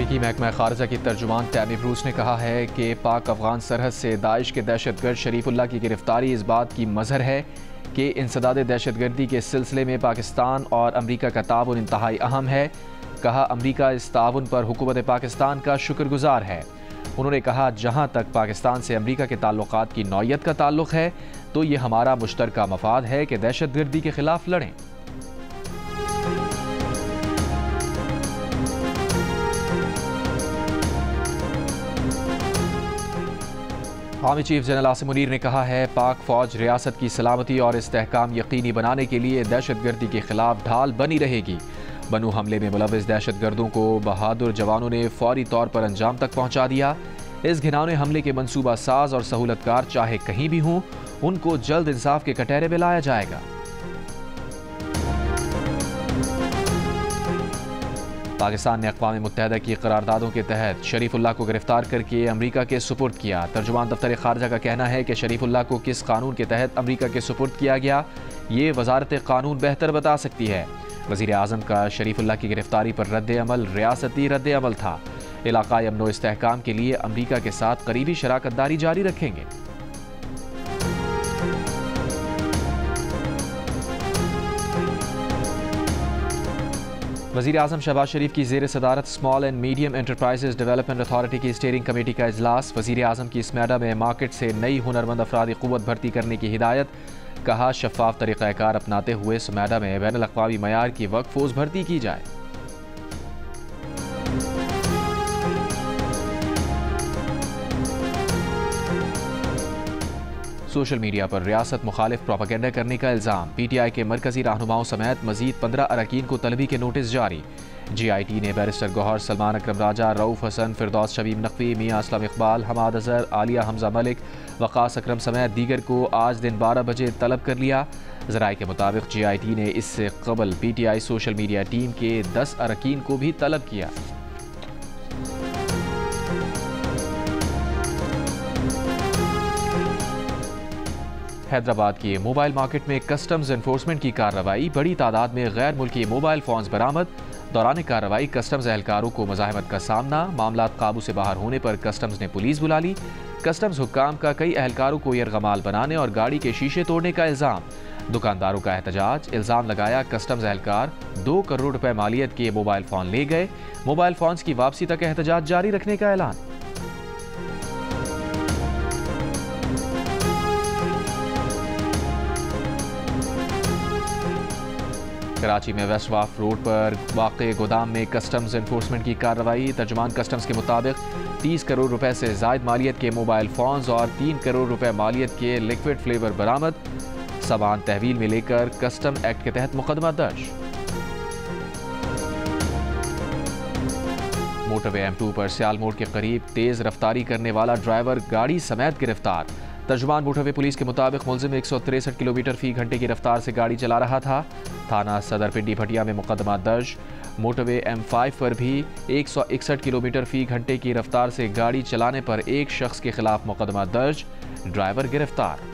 अमरीकी महकमा खारजा की तर्जुमान टैमी ब्रूस ने कहा है कि पाक अफगान सरहद से दाइश के दहशतगर्द शरीफुल्लाह की गिरफ्तारी इस बात की मजहर है कि इंसदाद दहशतगर्दी के सिलसिले में पाकिस्तान और अमरीका का ताउन इंतहाई अहम है। कहा, अमरीका इस ताउन पर हुकूमत पाकिस्तान का शुक्रगुजार है। उन्होंने कहा, जहाँ तक पाकिस्तान से अमरीका के ताल्लुकात की नौयत का ताल्लुक है तो ये हमारा मुश्तरका मफाद है कि दहशतगर्दी के खिलाफ लड़ें। Army chief general Asim Munir ने कहा है, पाक फौज रियासत की सलामती और इस्तेहकाम यकीनी बनाने के लिए दहशतगर्दी के खिलाफ ढाल बनी रहेगी। बनू हमले में मुलविस दहशतगर्दों को बहादुर जवानों ने फौरी तौर पर अंजाम तक पहुंचा दिया। इस घिनौने हमले के मंसूबा साज और सहूलतकार चाहे कहीं भी हों, उनको जल्द इंसाफ के कटहरे में लाया जाएगा। पाकिस्तान ने अक़वाम मुत्तहिदा की करारदादों के तहत शरीफुल्लाह को गिरफ्तार करके अमरीका के सुपुर्द किया। तर्जुमान दफ्तर खारजा का कहना है कि शरीफुल्लाह को किस कानून के तहत अमरीका के सुपुर्द किया गया, ये वजारत कानून बेहतर बता सकती है। वज़ीर आज़म का शरीफुल्लाह की गिरफ्तारी पर रद्द अमल रियासती रद्द अमल था। इलाक़ाई अमन व इस्तेहकाम के लिए अमरीका के साथ करीबी शराकतदारी जारी रखेंगे। वज़ीर आज़म शहबाज शरीफ की ज़ेर सदारत small and medium enterprises development authority की स्टीयरिंग कमेटी का इजलास। वज़ीर आज़म की स्मैडा में मार्केट से नई हुनरमंद अफरादी क़ुव्वत भर्ती करने की हिदायत। कहा, शफ़ाफ तरीक़ाकार अपनाते हुए स्मैडा में बैनुल अक़वामी मयार की वर्कफोर्स भर्ती की जाए। सोशल मीडिया पर रियासत मुखालिफ प्रोपेगेंडा करने का इल्ज़ाम। PTI के मरकजी रहनुमाओं समेत मजीद 15 अरकान को तलबी के नोटिस जारी। GIT ने बैरिस्टर गौहर, सलमान अकरम राजा, रऊफ़ हसन, फिरदौस शबीब नकवी, मियाँ असलम इकबाल, हमाद अज़हर, आलिया हमजा मलिक, वक़ास अकरम समेत दीगर को आज दिन 12 बजे तलब कर लिया। ज़राए के मुताबिक GIT ने इससे कबल PTI सोशल मीडिया टीम के 10 अरकान को भी तलब किया। हैदराबाद के मोबाइल मार्केट में कस्टम्स एनफोर्समेंट की कार्रवाई। बड़ी तादाद में गैर मुल्की मोबाइल फ़ोन्स बरामद। दौरान कार्रवाई कस्टम्स एहलकारों को मज़ाहमत का सामना। मामला काबू से बाहर होने पर कस्टम्स ने पुलिस बुला ली। कस्टम्स हुक्काम का कई एहलकारों को यरगमाल बनाने और गाड़ी के शीशे तोड़ने का इल्ज़ाम। दुकानदारों का एहतजाज। इल्ज़ाम लगाया, कस्टम्स एहलकार 2 करोड़ रुपए मालियत के मोबाइल फ़ोन ले गए। मोबाइल फ़ोन्स की वापसी तक एहतजाज जारी रखने का ऐलान। कराची में वेस्ट वाफ रोड पर वाक़े गोदाम में कस्टम्स एनफोर्समेंट की कार्रवाई। तर्जुमान कस्टम्स के मुताबिक 30 करोड़ रुपए से ज़ायद मालियत के मोबाइल फ़ोन्स और 3 करोड़ रुपए मालियत के लिक्विड फ्लेवर बरामद। सामान तहवील में लेकर कस्टम एक्ट के तहत मुकदमा दर्ज। मोटरवे M2 पर सियाल मोड़ के करीब तेज़ रफ्तारी करने वाला ड्राइवर गाड़ी समेत गिरफ्तार। तर्जुमान मोटरवे पुलिस के मुताबिक मुलजिम 163 किलोमीटर फी घंटे की रफ्तार से गाड़ी चला रहा था। थाना सदर पिंडी भटिया में मुकदमा दर्ज। मोटरवे M5 पर भी 161 किलोमीटर फी घंटे की रफ्तार से गाड़ी चलाने पर एक शख्स के खिलाफ मुकदमा दर्ज। ड्राइवर गिरफ्तार।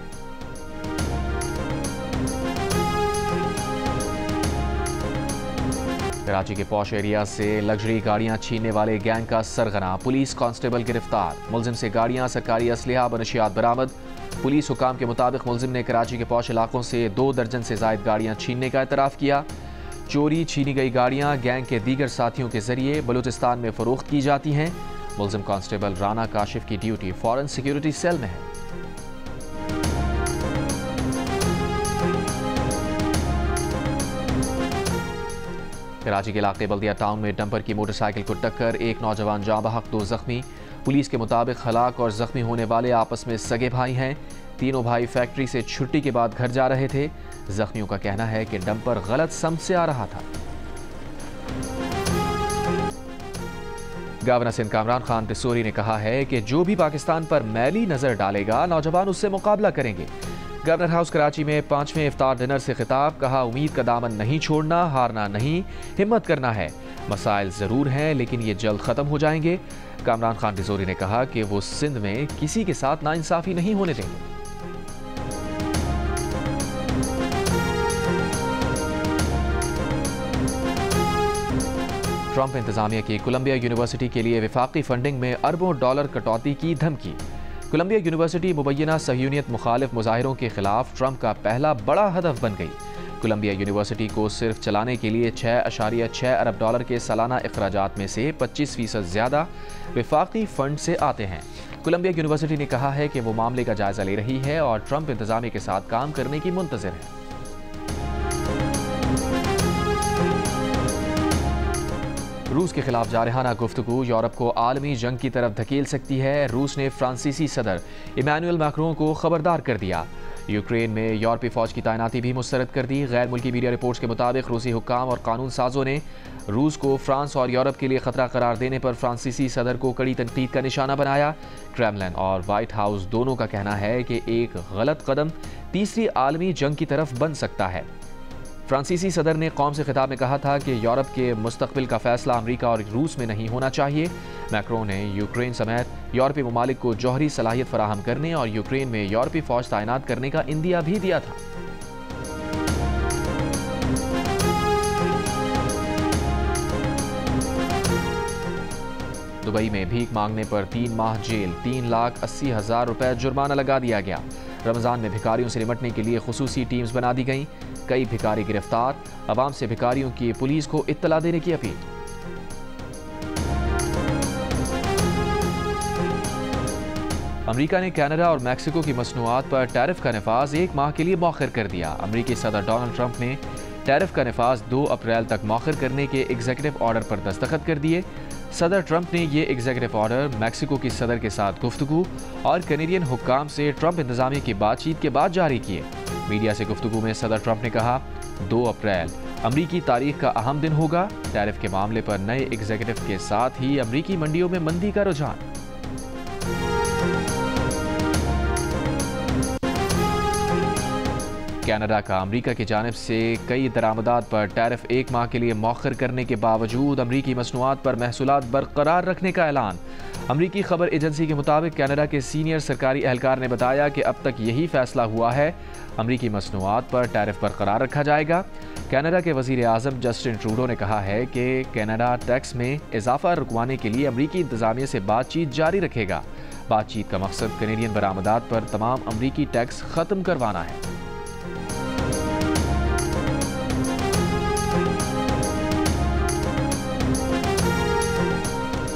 कराची के पॉश एरिया से लग्जरी गाड़ियां छीनने वाले गैंग का सरगना। पुलिस कांस्टेबल गिरफ्तार। मुलजिम से गाड़ियां, सरकारी असलहा, बनशियात बरामद। पुलिस हुकाम के मुताबिक मुलजिम ने कराची के पॉश इलाकों से 2 दर्जन से जायद गाड़ियां छीनने का एतराफ़ किया। चोरी छीनी गई गाड़ियां गैंग के दीगर साथियों के जरिए बलूचिस्तान में फरोख्त की जाती हैं। मुलजिम कांस्टेबल राना काशिफ की ड्यूटी फॉरेन सिक्योरिटी सेल में है। कराची के इलाके बल्दिया टाउन में डंपर की मोटरसाइकिल को टक्कर। एक नौजवान जाँ बहक, 2 जख्मी। पुलिस के मुताबिक हलाक और जख्मी होने वाले आपस में सगे भाई हैं। तीनों भाई फैक्ट्री से छुट्टी के बाद घर जा रहे थे। जख्मियों का कहना है कि डंपर गलत समत से आ रहा था। गवर्नर सिंध कामरान खान तिसोरी ने कहा है कि जो भी पाकिस्तान पर मैली नजर डालेगा, नौजवान उससे मुकाबला करेंगे। गवर्नर हाउस कराची में 5वें इफ्तार डिनर से खिताब। कहा, उम्मीद का दामन नहीं छोड़ना, हारना नहीं, हिम्मत करना है। मसाइल ज़रूर हैं लेकिन ये जल्द ख़त्म हो जाएंगे। कामरान खान तिसोरी ने कहा कि वो सिंध में किसी के साथ नाइंसाफ़ी नहीं होने देंगे। ट्रंप इंतजामिया की कोलंबिया यूनिवर्सिटी के लिए वफाकी फंडिंग में अरबों डॉलर कटौती की धमकी। कोलंबिया यूनिवर्सिटी मुबैना सहयूनियत मुखालिफ मुजाहिरों के खिलाफ ट्रंप का पहला बड़ा हदफ बन गई। कोलंबिया यूनिवर्सिटी को सिर्फ चलाने के लिए 6.6 अरब डॉलर के सालाना अखराजात में से 25% ज़्यादा वफाकी फंड से आते हैं। कोलंबिया यूनिवर्सिटी ने कहा है कि वो मामले का जायजा ले रही है और ट्रंप इंतजामिया के साथ काम करने की मुंतज़िर है। रूस के खिलाफ जारहाना गुफ्तगू यूरोप को आलमी जंग की तरफ धकेल सकती है। रूस ने फ्रांसीसी सदर इमैनुअल मैक्रों को खबरदार कर दिया। यूक्रेन में यूरोपीय फौज की तैनाती भी मुस्तरद कर दी। गैर मुल्की मीडिया रिपोर्ट्स के मुताबिक रूसी हुक्काम और कानून साजों ने रूस को फ्रांस और यूरोप के लिए खतरा करार देने पर फ्रांसीसी सदर को कड़ी तनकीद का निशाना बनाया। क्रेमलिन और व्हाइट हाउस दोनों का कहना है कि एक गलत कदम तीसरी आलमी जंग की तरफ बन सकता है। फ्रांसीसी सदर ने कौम से खिताब में कहा था कि यूरोप के मुस्तकबिल का फैसला अमेरिका और रूस में नहीं होना चाहिए। मैक्रों ने यूक्रेन समेत यूरोपीय ममालिक को जौहरी सलाहियत फराहम करने और यूक्रेन में यूरोपीय फौज तैनात करने का इंदिया भी दिया था। दुबई में भीख मांगने पर 3 माह जेल, 3,80,000 रुपए जुर्माना लगा दिया गया। रमजान में भिखारियों से निपटने के लिए खुसूसी टीम्स बना दी गईं। कई भिखारी गिरफ्तार। अवाम से भिखारियों की पुलिस को इत्तला देने की अपील। अमेरिका ने कनाडा और मैक्सिको की मसनूआत पर टैरिफ का नफाज 1 माह के लिए मौखर कर दिया। अमेरिकी सदर डोनाल्ड ट्रंप ने टैरिफ का नफाज 2 अप्रैल तक मौखर करने के एग्जीक्यूटिव ऑर्डर पर दस्तखत कर दिए। सदर ट्रंप ने यह एग्जीक्यूटिव ऑर्डर मैक्सिको की सदर के साथ गुफ्तगू और कैनेडियन हुक्काम से ट्रंप इंतजामिया की बातचीत के बाद जारी किए। मीडिया से गुफ्तगू में सदर ट्रंप ने कहा, 2 अप्रैल अमरीकी तारीख का अहम दिन होगा। टैरिफ के मामले पर नए एग्जीक्यूटिव के साथ ही अमरीकी मंडियों में मंदी का रुझान। कनाडा का अमेरिका की जानिब से कई दरामदात पर टैरिफ 1 माह के लिए मौखर करने के बावजूद अमरीकी मसनूआत पर महसूलात बरकरार रखने का ऐलान। अमरीकी खबर एजेंसी के मुताबिक कनाडा के सीनियर सरकारी एहलकार ने बताया कि अब तक यही फैसला हुआ है। अमरीकी मसनूआत पर टैरिफ बरकरार रखा जाएगा। कनाडा के वज़ीर आज़म जस्टिन ट्रूडो ने कहा है कि कनाडा टैक्स में इजाफा रुकवाने के लिए अमरीकी इंतजामिया से बातचीत जारी रखेगा। बातचीत का मकसद कैनेडियन बरामदात पर तमाम अमरीकी टैक्स ख़त्म करवाना है।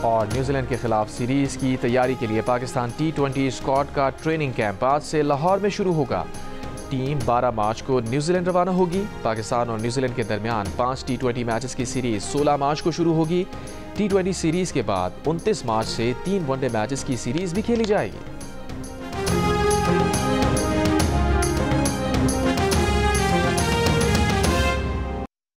और न्यूजीलैंड के खिलाफ सीरीज की तैयारी के लिए पाकिस्तान T20 स्क्वाड का ट्रेनिंग कैंप आज से लाहौर में शुरू होगा। टीम 12 मार्च को न्यूजीलैंड रवाना होगी। पाकिस्तान और न्यूजीलैंड के दरमियान 5 T20 मैचेस की सीरीज 16 मार्च को शुरू होगी। T20 सीरीज के बाद 29 मार्च से 3 वनडे मैचेस की सीरीज भी खेली जाएगी।